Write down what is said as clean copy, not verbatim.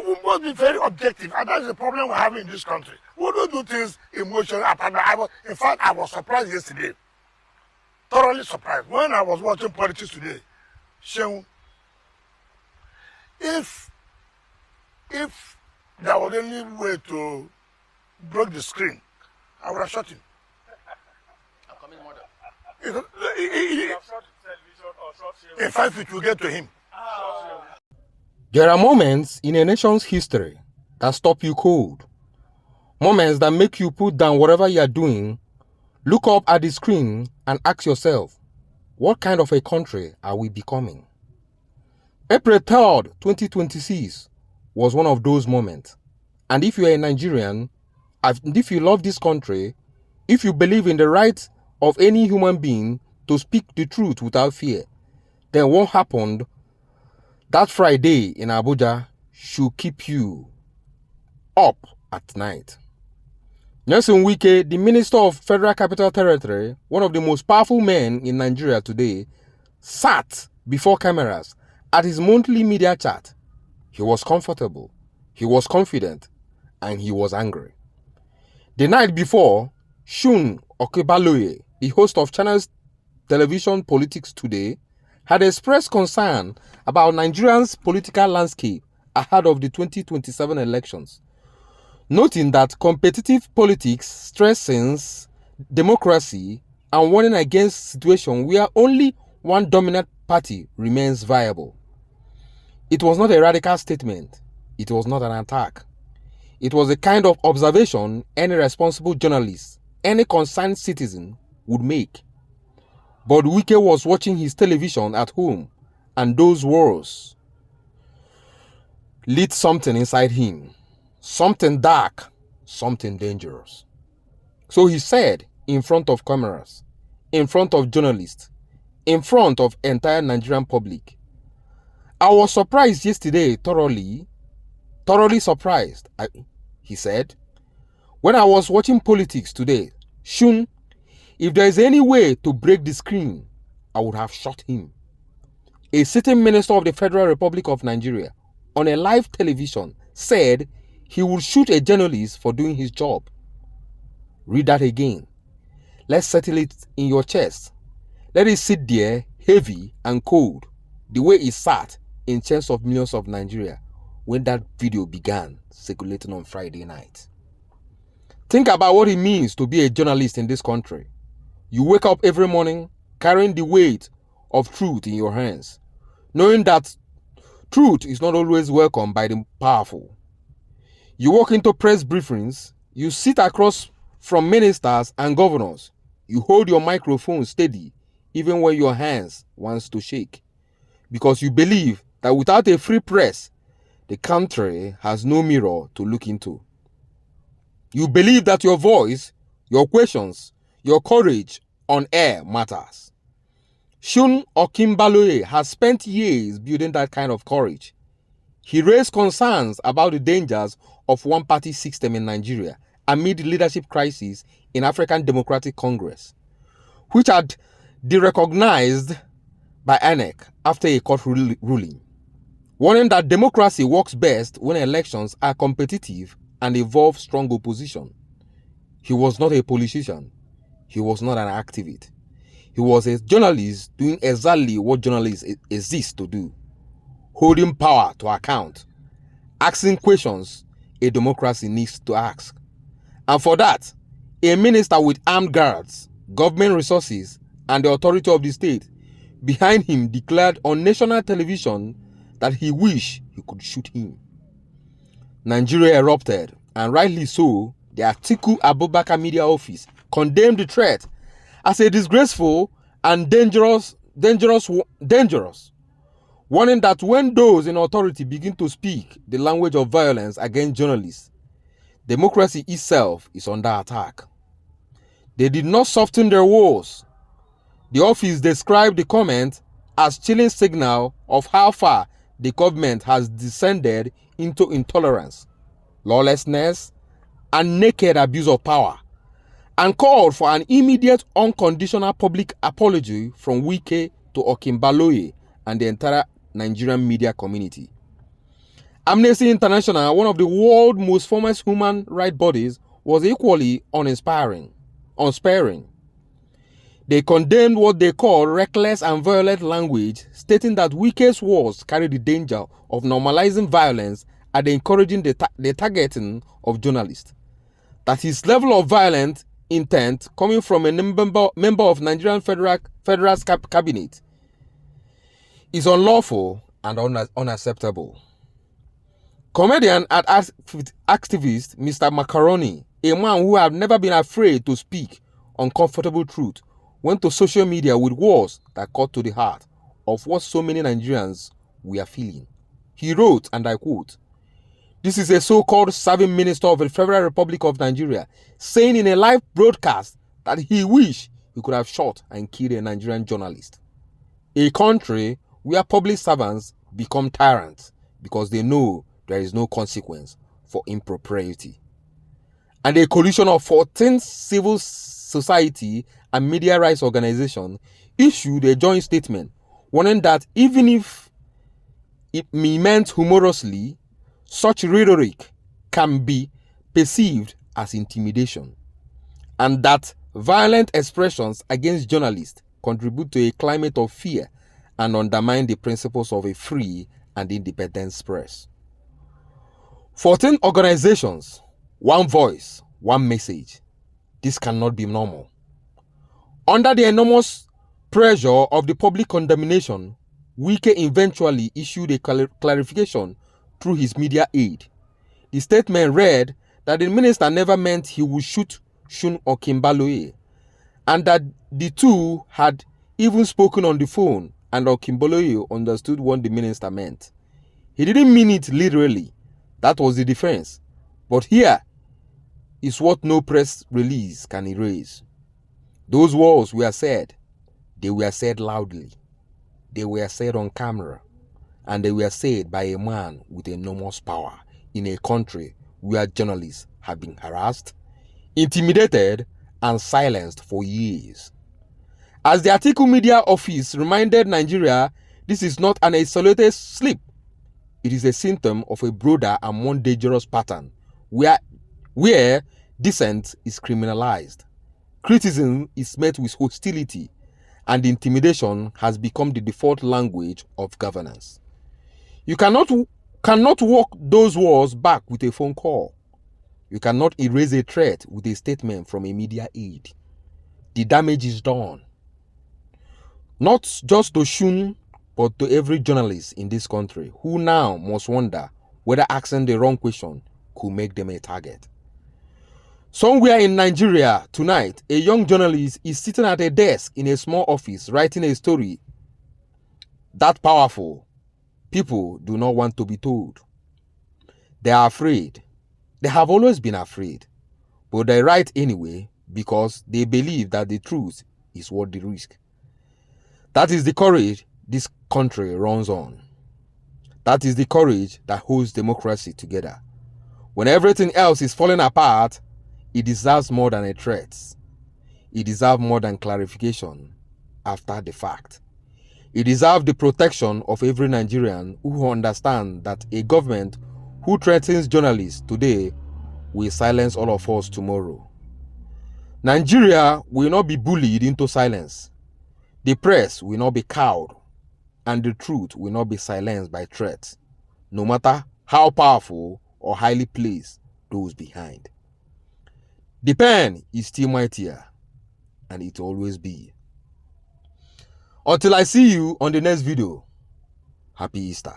we must be very objective, and that's the problem we're having in this country. We don't do things emotionally. In fact, I was surprised yesterday, thoroughly surprised, when I was watching politics today. Seun, if there was any way to break the screen, I would have shot him. I'm coming more. In fact, it will get to him. There are moments in a nation's history that stop you cold. Moments that make you put down whatever you are doing, look up at the screen and ask yourself, what kind of a country are we becoming? April 3rd, 2026 was one of those moments. And if you are a Nigerian, and if you love this country, if you believe in the right of any human being to speak the truth without fear, then what happened that Friday in Abuja should keep you up at night. Seun Wike, the Minister of Federal Capital Territory, one of the most powerful men in Nigeria today, sat before cameras at his monthly media chat. He was comfortable, he was confident, and he was angry. The night before, Seun Okebaloye, the host of Channel's television Politics Today, had expressed concern about Nigeria's political landscape ahead of the 2027 elections, noting that competitive politics strengthens democracy and warning against situations where only one dominant party remains viable. It was not a radical statement. It was not an attack. It was a kind of observation any responsible journalist, any concerned citizen would make. But Wike was watching his television at home, and those words lit something inside him. Something dark, something dangerous. So he said in front of cameras, in front of journalists, in front of entire Nigerian public, I was surprised yesterday, thoroughly surprised, he said, when I was watching Politics Today. Seun, if there is any way to break the screen, I would have shot him. A sitting minister of the Federal Republic of Nigeria on a live television said he would shoot a journalist for doing his job. Read that again. Let's settle it in your chest. Let it sit there heavy and cold, the way it sat in tens of millions of Nigeria when that video began circulating on Friday night. Think about what it means to be a journalist in this country. You wake up every morning carrying the weight of truth in your hands, knowing that truth is not always welcomed by the powerful. You walk into press briefings, you sit across from ministers and governors, you hold your microphone steady even when your hands wants to shake, because you believe that without a free press, the country has no mirror to look into. You believe that your voice, your questions, your courage on air matters. Seun Okebaloye has spent years building that kind of courage. He raised concerns about the dangers of one-party system in Nigeria amid the leadership crisis in African Democratic Congress, which had derecognized by INEC after a court ruling, warning that democracy works best when elections are competitive and involve strong opposition. He was not a politician. He was not an activist. He was a journalist doing exactly what journalists exist to do, holding power to account, asking questions a democracy needs to ask. And for that, a minister with armed guards, government resources, and the authority of the state behind him declared on national television that he wished he could shoot him. Nigeria erupted, and rightly so. The Atiku Abubakar media office condemned the threat as a disgraceful and dangerous, warning that when those in authority begin to speak the language of violence against journalists, democracy itself is under attack. They did not soften their words. The office described the comment as chilling signal of how far the government has descended into intolerance, lawlessness, and naked abuse of power, and called for an immediate unconditional public apology from Wike to Okebaloye and the entire Nigerian media community. Amnesty International, one of the world's most famous human rights bodies, was equally unsparing. They condemned what they call reckless and violent language, stating that Wike's words carry the danger of normalizing violence and encouraging the targeting of journalists. That his level of violent intent coming from a member of Nigerian Federal Cabinet is unlawful and unacceptable. Comedian and activist Mr. Macaroni, a man who had never been afraid to speak uncomfortable truth, went to social media with words that cut to the heart of what so many Nigerians were feeling. He wrote, and I quote, "This is a so-called serving minister of the Federal Republic of Nigeria saying in a live broadcast that he wished he could have shot and killed a Nigerian journalist. A country where public servants become tyrants because they know there is no consequence for impropriety." And a coalition of 14 civil society and media rights organizations issued a joint statement warning that even if it may meant humorously, such rhetoric can be perceived as intimidation, and that violent expressions against journalists contribute to a climate of fear and undermine the principles of a free and independent press. 14 organizations, one voice, one message. This cannot be normal. Under the enormous pressure of the public condemnation, Wike eventually issued a clarification through his media aide. The statement read that the minister never meant he would shoot Seun or Kimbaloye, and that the two had even spoken on the phone, and Okimbaloye understood what the minister meant. He didn't mean it literally. That was the defense. But here is what no press release can erase. Those words were said. They were said loudly. They were said on camera. And they were said by a man with enormous power in a country where journalists have been harassed, intimidated, and silenced for years. As the Article Media Office reminded Nigeria, this is not an isolated slip. It is a symptom of a broader and more dangerous pattern where dissent is criminalized, criticism is met with hostility, and intimidation has become the default language of governance. You cannot walk those walls back with a phone call. You cannot erase a threat with a statement from a media aide. The damage is done. Not just to Seun, but to every journalist in this country who now must wonder whether asking the wrong question could make them a target. Somewhere in Nigeria tonight, a young journalist is sitting at a desk in a small office writing a story that powerful. People do not want to be told. They are afraid. They have always been afraid. But they write anyway because they believe that the truth is worth the risk. That is the courage this country runs on. That is the courage that holds democracy together. When everything else is falling apart, it deserves more than a threat. It deserves more than clarification after the fact. It deserves the protection of every Nigerian who understands that a government who threatens journalists today will silence all of us tomorrow. Nigeria will not be bullied into silence. The press will not be cowed, and the truth will not be silenced by threats, no matter how powerful or highly placed those behind. The pen is still mightier, and it will always be. Until I see you on the next video, happy Easter.